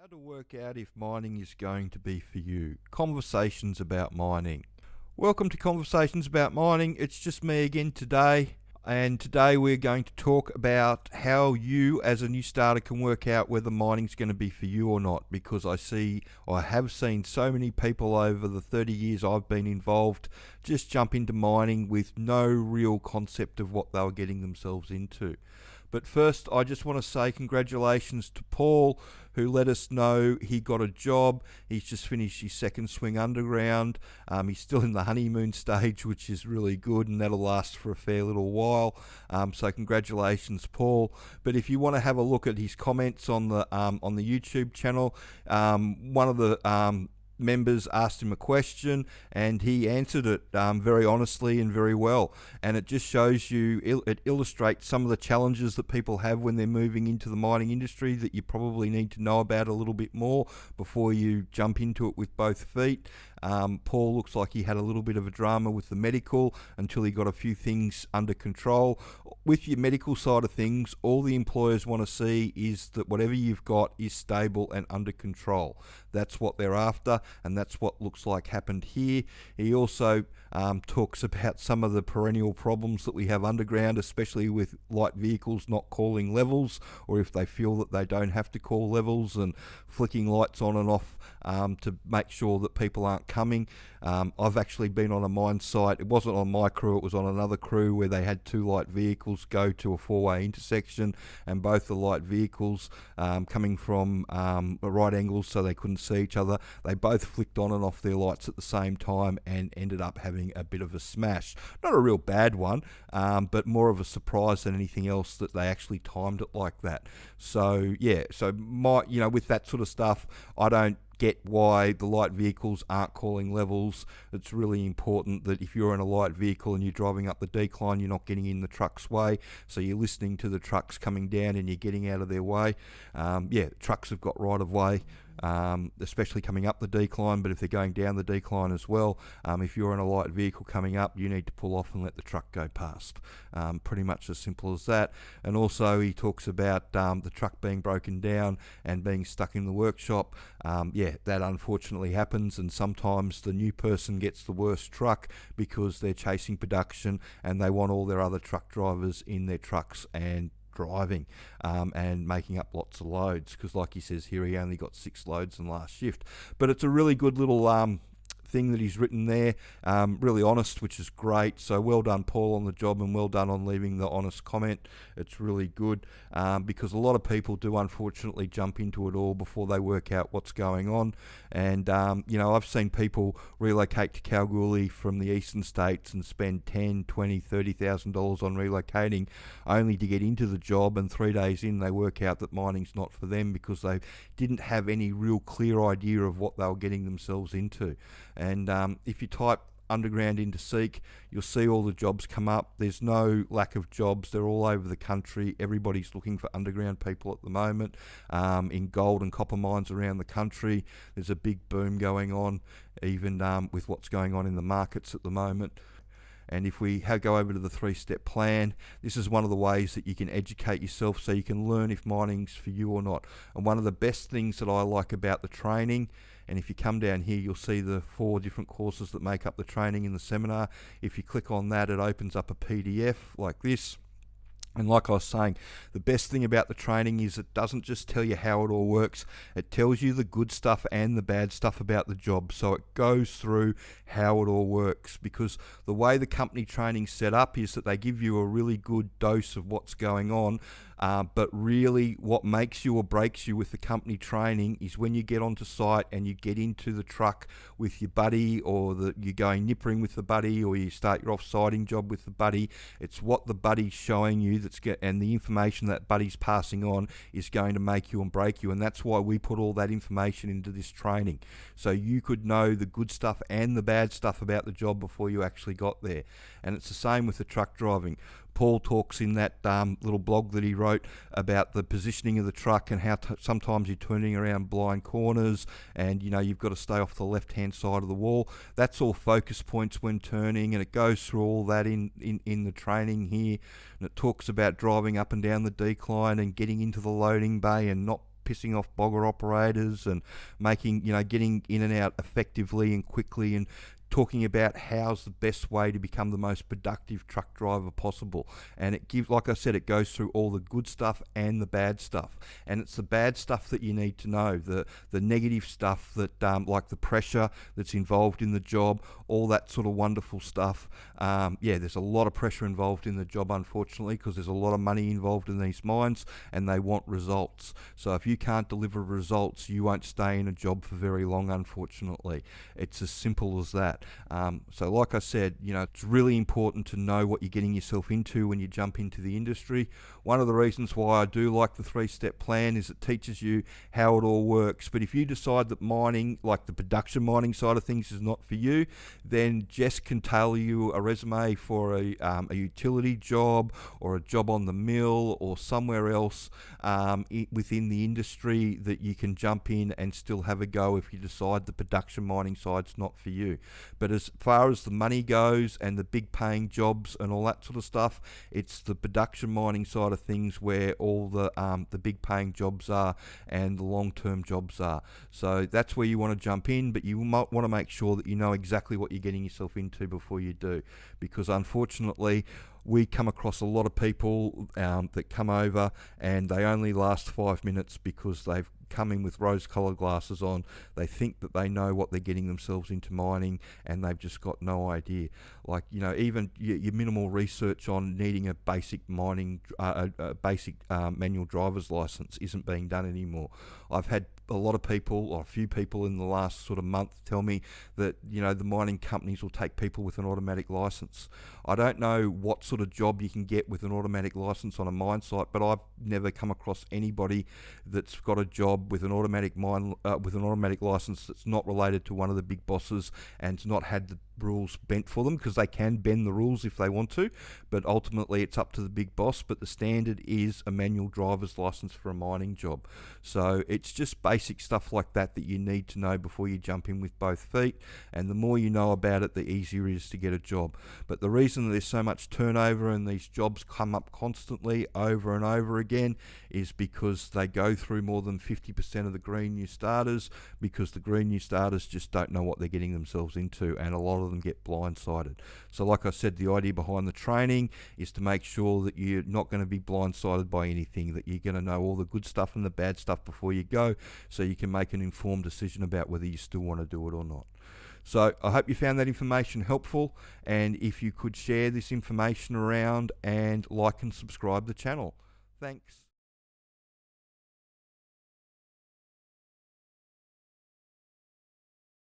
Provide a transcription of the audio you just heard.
How to work out if mining is going to be for you. Conversations about mining. Welcome to Conversations about Mining. It's just me again today. And today we're going to talk about how you as a new starter can work out whether mining's going to be for you or not, because I have seen so many people over the 30 years I've been involved just jump into mining with no real concept of what they were getting themselves into. But first, I just want to say congratulations to Paul, who let us know he got a job. He's just finished his second swing underground. He's still in the honeymoon stage, which is really good, and that'll last for a fair little while. So congratulations, Paul. But if you want to have a look at his comments on the YouTube channel, one of the members asked him a question and he answered it very honestly and very well, and it just shows you, it illustrates some of the challenges that people have when they're moving into the mining industry that you probably need to know about a little bit more before you jump into it with both feet. Paul looks like he had a little bit of a drama with the medical until he got a few things under control. With your medical side of things, all the employers want to see is that whatever you've got is stable and under control. That's what they're after, and that's what looks like happened here. He also talks about some of the perennial problems that we have underground, especially with light vehicles not calling levels, or if they feel that they don't have to call levels, and flicking lights on and off to make sure that people aren't coming. I've actually been on a mine site. It wasn't on my crew, it was on another crew, where they had two light vehicles go to a four-way intersection, and both the light vehicles coming from right angles so they couldn't see each other, they both flicked on and off their lights at the same time and ended up having a bit of a smash. Not a real bad one, but more of a surprise than anything else that they actually timed it like that. So yeah, with that sort of stuff, I don't get why the light vehicles aren't calling levels. It's really important that if you're in a light vehicle and you're driving up the decline, you're not getting in the truck's way, so you're listening to the trucks coming down and you're getting out of their way. Trucks have got right of way, especially coming up the decline, but if they're going down the decline as well, if you're in a light vehicle coming up, you need to pull off and let the truck go past. Pretty much as simple as that. And also he talks about the truck being broken down and being stuck in the workshop. That unfortunately happens, and sometimes the new person gets the worst truck because they're chasing production and they want all their other truck drivers in their trucks and driving and making up lots of loads, because like he says here, he only got 6 loads in last shift. But it's a really good little thing that he's written there, really honest, which is great. So well done, Paul, on the job, and well done on leaving the honest comment. It's really good, because a lot of people do unfortunately jump into it all before they work out what's going on. And I've seen people relocate to Kalgoorlie from the eastern states and spend $10,000, $20,000, $30,000 on relocating, only to get into the job, and 3 days in they work out that mining's not for them because they didn't have any real clear idea of what they were getting themselves into. And if you type underground into Seek, you'll see all the jobs come up. There's no lack of jobs. They're all over the country. Everybody's looking for underground people at the moment. In gold and copper mines around the country, there's a big boom going on, even with what's going on in the markets at the moment. And if we go over to the 3-step plan, this is one of the ways that you can educate yourself so you can learn if mining's for you or not. And one of the best things that I like about the training, and if you come down here, you'll see the 4 different courses that make up the training in the seminar. If you click on that, it opens up a PDF like this. And like I was saying, the best thing about the training is it doesn't just tell you how it all works, it tells you the good stuff and the bad stuff about the job. So it goes through how it all works, because the way the company training's set up is that they give you a really good dose of what's going on. But really what makes you or breaks you with the company training is when you get onto site and you get into the truck with your buddy, or you're going nippering with the buddy, or you start your off-siding job with the buddy. It's what the buddy's showing you and the information that buddy's passing on is going to make you and break you. And that's why we put all that information into this training, so you could know the good stuff and the bad stuff about the job before you actually got there. And it's the same with the truck driving. Paul talks in that little blog that he wrote about the positioning of the truck and how sometimes you're turning around blind corners and you've got to stay off the left hand side of the wall. That's all focus points when turning, and it goes through all that in the training here. And it talks about driving up and down the decline and getting into the loading bay and not pissing off bogger operators and making, getting in and out effectively and quickly, and talking about how's the best way to become the most productive truck driver possible. And it gives, like I said, it goes through all the good stuff and the bad stuff. And it's the bad stuff that you need to know, the negative stuff that, like the pressure that's involved in the job, all that sort of wonderful stuff. There's a lot of pressure involved in the job, unfortunately, because there's a lot of money involved in these mines, and they want results. So if you can't deliver results, you won't stay in a job for very long, unfortunately. It's as simple as that. So like I said, it's really important to know what you're getting yourself into when you jump into the industry. One of the reasons why I do like the 3-step plan is it teaches you how it all works. But if you decide that mining, like the production mining side of things, is not for you, then Jess can tailor you a resume for a utility job, or a job on the mill, or somewhere else within the industry that you can jump in and still have a go if you decide the production mining side's not for you. But as far as the money goes and the big paying jobs and all that sort of stuff, it's the production mining side of things where all the big paying jobs are and the long-term jobs are. So that's where you want to jump in, but you might want to make sure that you know exactly what you're getting yourself into before you do, because unfortunately we come across a lot of people that come over and they only last 5 minutes because they've come in with rose-coloured glasses on. They think that they know what they're getting themselves into mining, and they've just got no idea. Like, even your minimal research on needing a basic mining, manual driver's license isn't being done anymore. I've had a lot of people, or a few people in the last sort of month, tell me that the mining companies will take people with an automatic license. I don't know what sort of job you can get with an automatic license on a mine site, but I've never come across anybody that's got a job with an automatic license that's not related to one of the big bosses and's not had the rules bent for them, because they can bend the rules if they want to, but ultimately it's up to the big boss. But the standard is a manual driver's license for a mining job. So it's just basic stuff like that you need to know before you jump in with both feet, and the more you know about it, the easier it is to get a job. But the reason there's so much turnover and these jobs come up constantly over and over again is because they go through more than 50% of the green new starters, because the green new starters just don't know what they're getting themselves into, and a lot of them get blindsided. So like I said, the idea behind the training is to make sure that you're not going to be blindsided by anything, that you're going to know all the good stuff and the bad stuff before you go, so you can make an informed decision about whether you still want to do it or not. So I hope you found that information helpful, and if you could share this information around and like and subscribe the channel. Thanks.